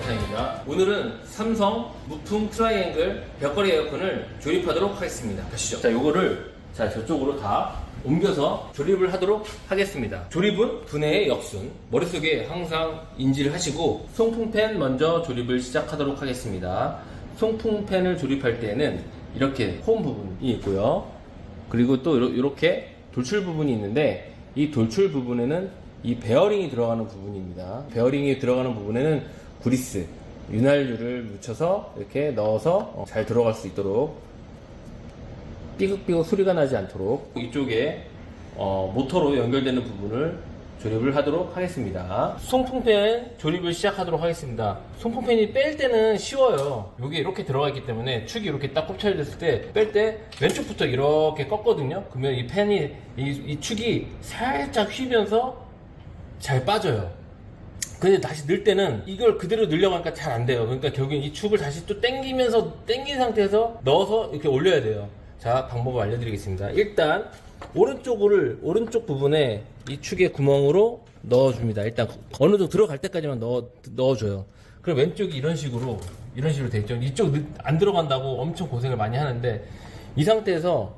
영상입니다. 오늘은 삼성 무풍 트라이앵글 벽걸이 에어컨을 조립하도록 하겠습니다. 가시죠. 자, 요거를 저쪽으로 다 옮겨서 조립을 하도록 하겠습니다. 조립은 분해의 역순. 머릿속에 항상 인지를 하시고 송풍팬 먼저 조립을 시작하도록 하겠습니다. 송풍팬을 조립할 때는 이렇게 홈 부분이 있고요. 그리고 또 이렇게 돌출 부분이 있는데 이 돌출 부분에는 이 베어링이 들어가는 부분입니다. 베어링이 들어가는 부분에는 그리스, 윤활유를 묻혀서 이렇게 넣어서 잘 들어갈 수 있도록 삐걱삐걱 소리가 나지 않도록 이쪽에 모터로 연결되는 부분을 조립을 하도록 하겠습니다. 송풍팬 조립을 시작하도록 하겠습니다. 송풍팬이 뺄 때는 쉬워요. 여기 이렇게 들어가 있기 때문에 축이 이렇게 딱 꼽혀졌을 때 뺄 때 왼쪽부터 이렇게 꺾거든요. 그러면 이 팬이 이 축이 살짝 휘면서 잘 빠져요. 근데 다시 넣을 때는 이걸 그대로 넣으려고 하니까 잘 안 돼요. 그러니까 결국엔 이 축을 다시 또 당긴 상태에서 넣어서 이렇게 올려야 돼요. 자, 방법을 알려드리겠습니다. 일단 오른쪽 부분에 이 축의 구멍으로 넣어줍니다. 일단 어느 정도 들어갈 때까지만 넣어줘요. 그럼 왼쪽이 이런 식으로 돼 있죠. 이쪽 안 들어간다고 엄청 고생을 많이 하는데 이 상태에서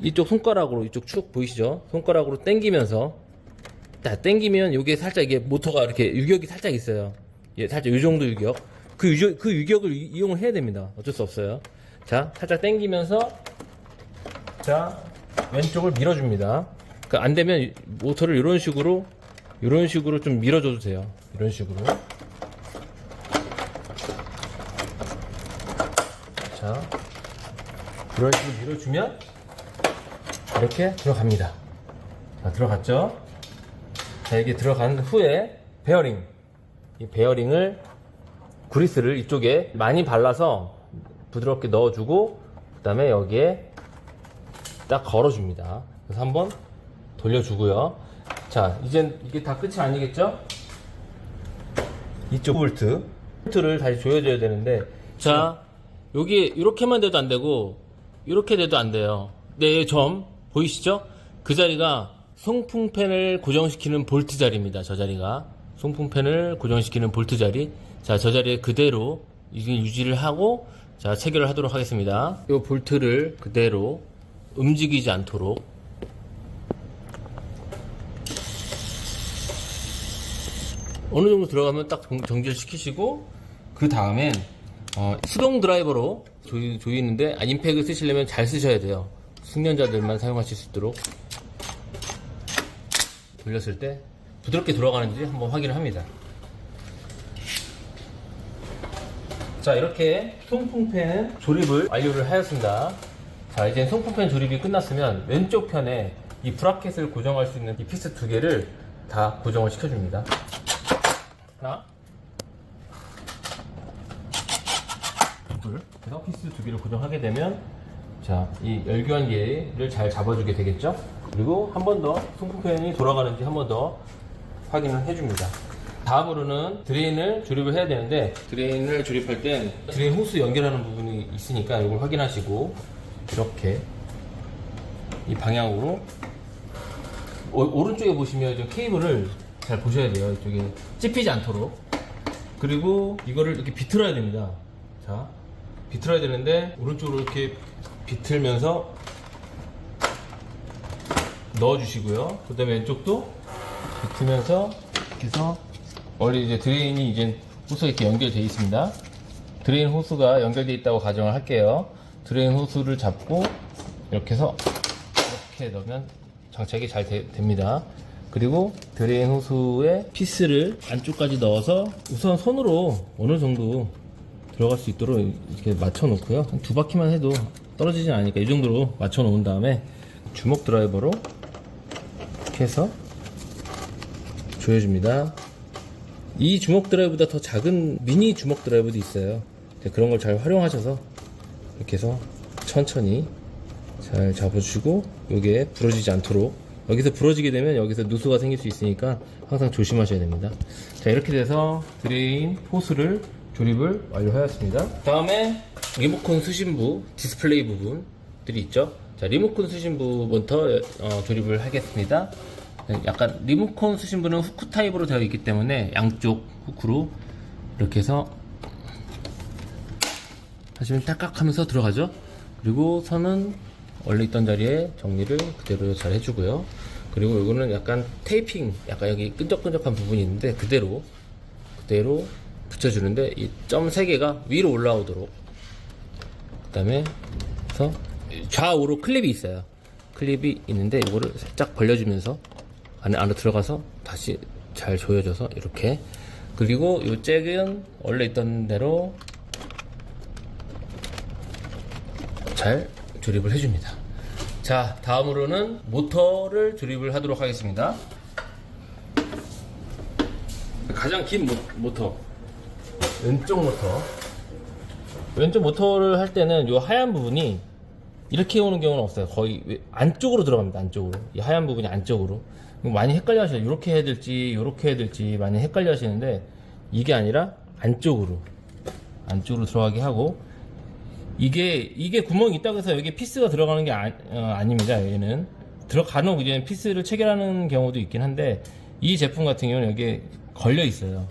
이쪽 손가락으로 이쪽 축 보이시죠? 손가락으로 당기면서 당기면 여기에 살짝 이게 모터가 이렇게 유격이 살짝 있어요. 예, 살짝 이 정도 유격. 그 유격을 이용을 해야 됩니다. 어쩔 수 없어요. 자, 살짝 당기면서 자, 왼쪽을 밀어줍니다. 그러니까 안 되면 모터를 이런 식으로 좀 밀어줘도 돼요. 이런 식으로. 자, 이런 식으로 밀어주면 이렇게 들어갑니다. 자, 들어갔죠? 자, 이게 들어간 후에 이 베어링을 그리스를 이쪽에 많이 발라서 부드럽게 넣어주고 그 다음에 여기에 딱 걸어줍니다. 그래서 한번 돌려주고요. 자, 이젠 이게 다 끝이 아니겠죠? 이쪽 볼트를 다시 조여줘야 되는데, 자, 여기 이렇게만 돼도 안 되고 이렇게 돼도 안 돼요. 네, 점 보이시죠? 그 자리가 송풍팬을 고정시키는 볼트 자리입니다. 저 자리가 송풍팬을 고정시키는 볼트 자리. 자, 저 자리에 그대로 유지를 하고 자, 체결을 하도록 하겠습니다. 이 볼트를 그대로 움직이지 않도록 어느 정도 들어가면 딱 정지를 시키시고 그 다음엔 수동 드라이버로 조이는데 임팩을 쓰시려면 잘 쓰셔야 돼요. 숙련자들만 사용하실 수 있도록 돌렸을 때 부드럽게 돌아가는지 한번 확인을 합니다. 자, 이렇게 송풍팬 조립을 완료를 하였습니다. 자, 이제 송풍팬 조립이 끝났으면 왼쪽 편에 이 브라켓을 고정할 수 있는 이 피스 두 개를 다 고정을 시켜줍니다. 하나, 둘. 그래서 피스 두 개를 고정하게 되면 자, 이 열교환기를 잘 잡아주게 되겠죠? 그리고 한 번 더 송풍팬이 돌아가는지 한 번 더 확인을 해줍니다. 다음으로는 드레인을 조립을 해야 되는데 드레인을 조립할 땐 드레인 호스 연결하는 부분이 있으니까 이걸 확인하시고 이렇게 이 방향으로 오른쪽에 보시면 저 케이블을 잘 보셔야 돼요. 이쪽에 찝히지 않도록. 그리고 이거를 이렇게 비틀어야 됩니다. 자, 비틀어야 되는데 오른쪽으로 이렇게 비틀면서 넣어주시고요. 그 다음에 왼쪽도 비틀면서 이렇게 해서 원래 이제 드레인이 이제 호스가 이렇게 연결되어 있습니다. 드레인 호스가 연결되어 있다고 가정을 할게요. 드레인 호스를 잡고 이렇게 해서 이렇게 넣으면 장착이 잘 됩니다. 그리고 드레인 호스에 피스를 안쪽까지 넣어서 우선 손으로 어느 정도 들어갈 수 있도록 이렇게 맞춰 놓고요. 한 두 바퀴만 해도 떨어지진 않으니까 이 정도로 맞춰 놓은 다음에 주먹 드라이버로 이렇게 해서 조여줍니다. 이 주먹 드라이브보다 더 작은 미니 주먹 드라이브도 있어요. 그런 걸 잘 활용하셔서 이렇게 해서 천천히 잘 잡아주시고 여기에 부러지지 않도록, 여기서 부러지게 되면 여기서 누수가 생길 수 있으니까 항상 조심하셔야 됩니다. 자, 이렇게 돼서 드레인 호스를 조립을 완료하였습니다. 다음에 리모컨 수신부 디스플레이 부분들이 있죠. 자, 리모컨 수신부부터 조립을 하겠습니다. 약간 리모컨 수신부는 후크 타입으로 되어 있기 때문에 양쪽 후크로 이렇게 해서 하시면 딸깍 하면서 들어가죠. 그리고 선은 원래 있던 자리에 정리를 그대로 잘 해주고요. 그리고 이거는 약간 테이핑, 약간 여기 끈적끈적한 부분이 있는데 그대로 붙여주는데 이 점 3개가 위로 올라오도록, 그 다음에 해서 좌우로 클립이 있어요. 클립이 있는데 이거를 살짝 벌려주면서 안으로 들어가서 다시 잘 조여줘서 이렇게. 그리고 이 잭은 원래 있던 대로 잘 조립을 해줍니다. 자, 다음으로는 모터를 조립을 하도록 하겠습니다. 가장 긴 모터, 왼쪽 모터를 할 때는 이 하얀 부분이 이렇게 오는 경우는 없어요. 거의 안쪽으로 들어갑니다. 안쪽으로. 이 하얀 부분이 안쪽으로. 많이 헷갈려 하셔요. 이렇게 해야 될지 이렇게 해야 될지 많이 헷갈려 하시는데, 이게 아니라 안쪽으로 들어가게 하고, 이게 구멍이 있다고 해서 여기 피스가 들어가는 게 아닙니다. 얘는 간혹 이제 피스를 체결하는 경우도 있긴 한데, 이 제품 같은 경우는 여기에 걸려 있어요.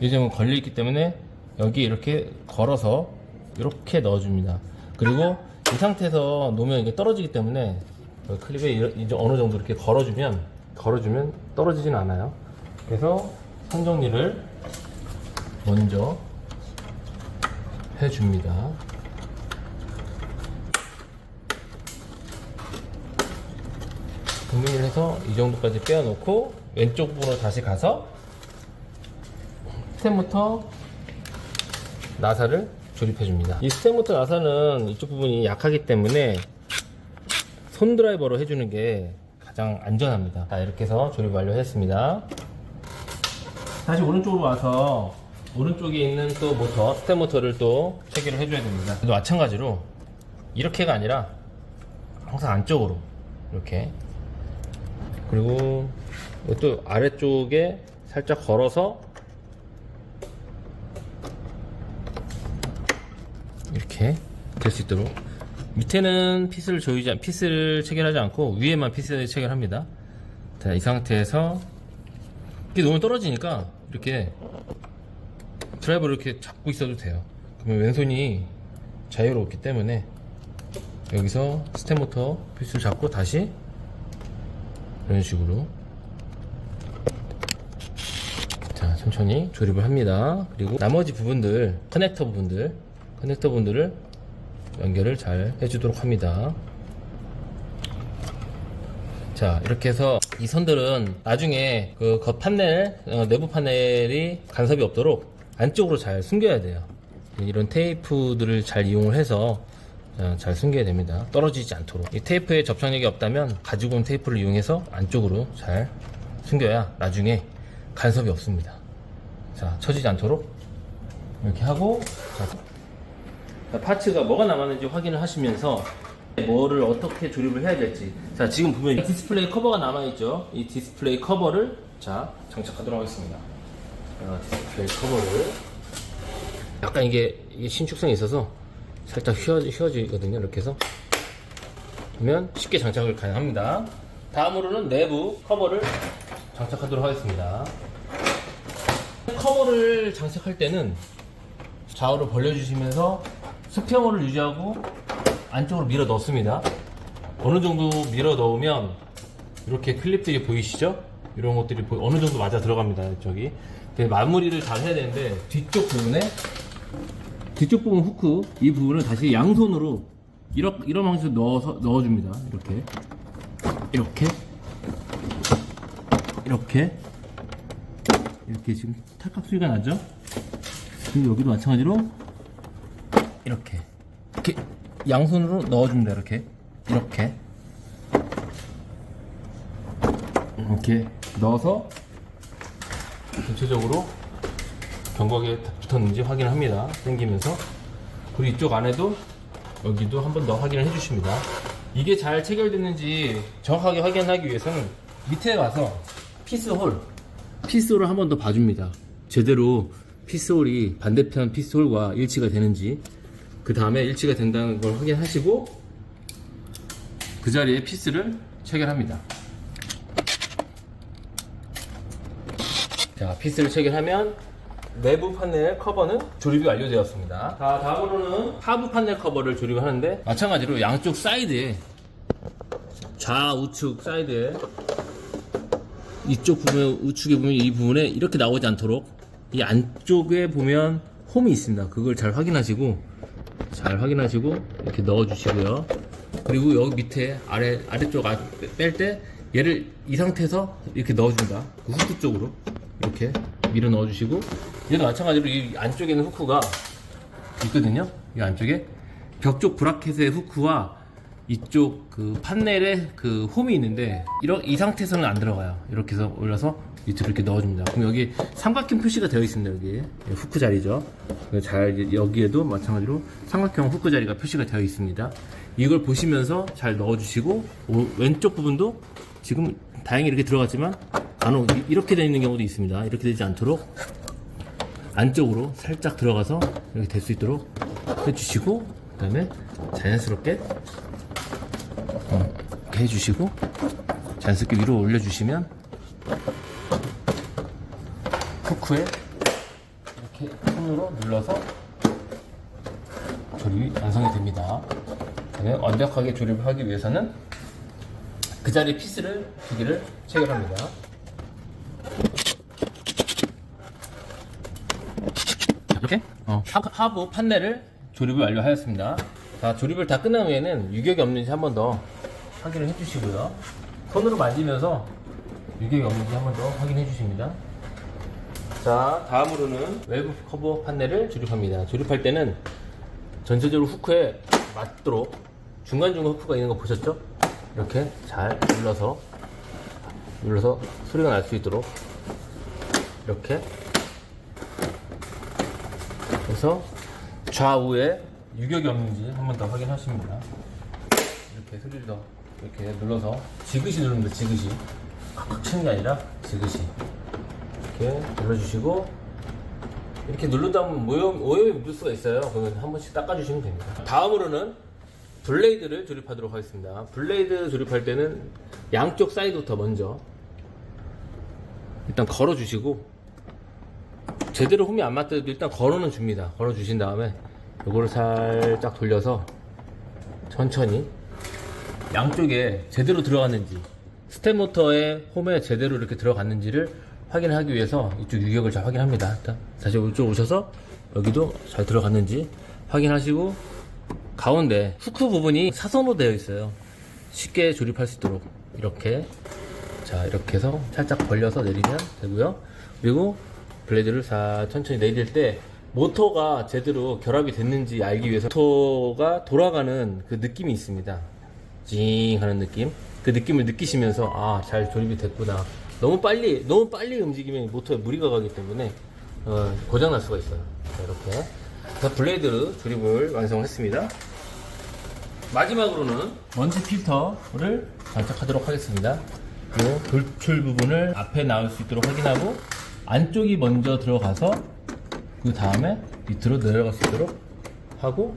이 제품은 걸려 있기 때문에 여기 이렇게 걸어서 이렇게 넣어줍니다. 그리고 이 상태에서 놓으면 이게 떨어지기 때문에 클립에 이제 어느 정도 이렇게 걸어주면 떨어지진 않아요. 그래서 선 정리를 먼저 해줍니다. 정리를 해서 이 정도까지 빼어놓고 왼쪽 부분으로 다시 가서 스텝모터 나사를 조립해줍니다. 이 스텝모터 나사는 이쪽 부분이 약하기 때문에 손 드라이버로 해주는 게 가장 안전합니다. 자, 이렇게 해서 조립 완료했습니다. 다시 오른쪽으로 와서 오른쪽에 있는 또 모터, 스텝모터를 또 체결을 해줘야 됩니다. 또 마찬가지로 이렇게가 아니라 항상 안쪽으로 이렇게, 그리고 또 아래쪽에 살짝 걸어서 이렇게 될 수 있도록, 밑에는 피스를 체결하지 않고 위에만 피스를 체결합니다. 자, 이 상태에서 이게 너무 떨어지니까 이렇게 드라이버를 이렇게 잡고 있어도 돼요. 그러면 왼손이 자유롭기 때문에 여기서 스텝모터 피스를 잡고 다시 이런 식으로, 자, 천천히 조립을 합니다. 그리고 나머지 부분들, 커넥터 부분들을 연결을 잘 해주도록 합니다. 자, 이렇게 해서 이 선들은 나중에 그 겉 판넬, 내부 판넬이 간섭이 없도록 안쪽으로 잘 숨겨야 돼요. 이런 테이프들을 잘 이용을 해서 잘 숨겨야 됩니다. 떨어지지 않도록. 이 테이프에 접착력이 없다면 가지고 온 테이프를 이용해서 안쪽으로 잘 숨겨야 나중에 간섭이 없습니다. 자, 처지지 않도록 이렇게 하고, 자, 파츠가 뭐가 남았는지 확인을 하시면서 뭐를 어떻게 조립을 해야 될지. 자, 지금 보면 디스플레이 커버가 남아있죠. 이 디스플레이 커버를 자, 장착하도록 하겠습니다. 디스플레이 커버를 약간 이게 신축성이 있어서 살짝 휘어지거든요. 이렇게 해서 그러면 쉽게 장착을 가능합니다. 다음으로는 내부 커버를 장착하도록 하겠습니다. 커버를 장착할 때는 좌우로 벌려주시면서 수평을 유지하고 안쪽으로 밀어 넣습니다. 어느 정도 밀어 넣으면 이렇게 클립들이 보이시죠? 이런 것들이 어느 정도 맞아 들어갑니다. 저기 마무리를 잘 해야 되는데, 뒤쪽 부분 후크 이 부분을 다시 양손으로 이런 방식으로 넣어줍니다. 이렇게 지금 탈칵 소리가 나죠? 그리고 여기도 마찬가지로 이렇게 양손으로 넣어줍니다. 이렇게 넣어서 전체적으로 견고하게 붙었는지 확인을 합니다. 당기면서. 그리고 이쪽 안에도 여기도 한 번 더 확인을 해주십니다. 이게 잘 체결됐는지 정확하게 확인하기 위해서는 밑에 가서 피스홀을 한 번 더 봐줍니다. 제대로 피스홀이 반대편 피스홀과 일치가 되는지. 그 다음에 일치가 된다는 걸 확인하시고 그 자리에 피스를 체결합니다. 자, 피스를 체결하면 내부 판넬 커버는 조립이 완료되었습니다. 자, 다음으로는 하부 판넬 커버를 조립하는데 마찬가지로 양쪽 사이드에 좌우측 사이드에 이쪽 부분 우측에 보면 이 부분에 이렇게 나오지 않도록 이 안쪽에 보면 홈이 있습니다. 그걸 잘 확인하시고 이렇게 넣어주시고요. 그리고 여기 밑에 아래쪽 뺄 때 얘를 이 상태에서 이렇게 넣어준다. 그 후크 쪽으로 이렇게 밀어 넣어주시고, 얘도 마찬가지로 이 안쪽에는 후크가 있거든요. 이 안쪽에 벽 쪽 브라켓의 후크와 이쪽 그 판넬에 그 홈이 있는데 이 상태에서는 안 들어가요. 이렇게 해서 올려서 밑으로 이렇게 넣어줍니다. 그럼 여기 삼각형 표시가 되어 있습니다. 여기 후크 자리죠. 여기에도 마찬가지로 삼각형 후크 자리가 표시가 되어 있습니다. 이걸 보시면서 잘 넣어주시고, 왼쪽 부분도 지금 다행히 이렇게 들어갔지만 간혹 이렇게 되어 있는 경우도 있습니다. 이렇게 되지 않도록 안쪽으로 살짝 들어가서 이렇게 될 수 있도록 해주시고, 그 다음에 자연스럽게 이렇게 해주시고 자연스럽게 위로 올려주시면 후크에 이렇게 손으로 눌러서 조립이 완성이 됩니다. 완벽하게 조립을 하기 위해서는 그 자리 피스를 2개를 체결합니다. 이렇게 하부 판넬을 조립을 완료하였습니다. 자, 조립을 다 끝난 후에는 유격이 없는지 한 번 더 확인을 해주시고요. 손으로 만지면서 유격이 없는지 한 번 더 확인해 주십니다. 자, 다음으로는 외부 커버 판넬을 조립합니다. 조립할 때는 전체적으로 후크에 맞도록 중간중간 후크가 있는 거 보셨죠? 이렇게 잘 눌러서 소리가 날 수 있도록 이렇게 해서 좌우에 유격이 없는지 한 번 더 확인하십니다. 이렇게 소리를 더 이렇게 눌러서 지그시 누릅니다. 지그시 꽉꽉 치는 게 아니라 지그시 이렇게 눌러주시고, 이렇게 누르다 보면 오염이 묻을 수가 있어요. 그러면 한 번씩 닦아주시면 됩니다. 다음으로는 블레이드를 조립하도록 하겠습니다. 블레이드 조립할 때는 양쪽 사이드부터 먼저 일단 걸어주시고, 제대로 홈이 안 맞더라도 일단 걸어는 줍니다. 걸어주신 다음에 이거를 살짝 돌려서 천천히 양쪽에 제대로 들어갔는지, 스텝 모터의 홈에 제대로 이렇게 들어갔는지를 확인하기 위해서 이쪽 유격을 잘 확인합니다. 일단 다시 이쪽 오셔서 여기도 잘 들어갔는지 확인하시고, 가운데 후크 부분이 사선으로 되어 있어요. 쉽게 조립할 수 있도록 이렇게 해서 살짝 벌려서 내리면 되고요. 그리고 블레이드를 천천히 내릴 때 모터가 제대로 결합이 됐는지 알기 위해서 모터가 돌아가는 그 느낌이 있습니다. 징 하는 느낌, 그 느낌을 느끼시면서 잘 조립이 됐구나. 너무 빨리 움직이면 모터에 무리가 가기 때문에 고장날 수가 있어요. 자, 이렇게 그래서 블레이드 조립을 완성했습니다. 마지막으로는 먼지 필터를 장착하도록 하겠습니다. 이 돌출 부분을 앞에 나올 수 있도록 확인하고, 안쪽이 먼저 들어가서 그 다음에 밑으로 내려갈 수 있도록 하고,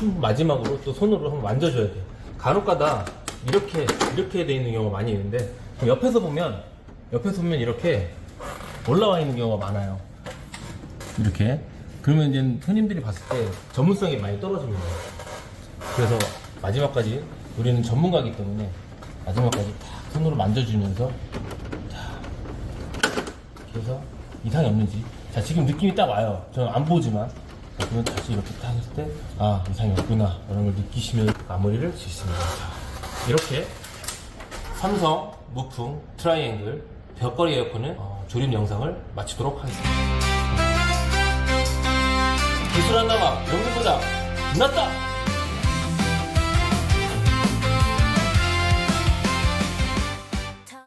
마지막으로 또 손으로 한번 만져줘야 돼요. 간혹가다 이렇게 돼 있는 경우가 많이 있는데, 옆에서 보면 이렇게 올라와 있는 경우가 많아요. 이렇게. 그러면 이제 손님들이 봤을 때 전문성이 많이 떨어집니다. 그래서 마지막까지 우리는 전문가이기 때문에 마지막까지 딱 손으로 만져주면서 이렇게 해서 이상이 없는지, 자, 지금 느낌이 딱 와요. 저는 안 보지만. 자, 그러면 다시 이렇게 딱 했을 때 이상이 없구나 라는 걸 느끼시면 마무리를 짓습니다. 자, 이렇게 삼성 무풍 트라이앵글 벽걸이 에어컨을 조립 영상을 마치도록 하겠습니다. 기술 하나가 연구보다 낫다!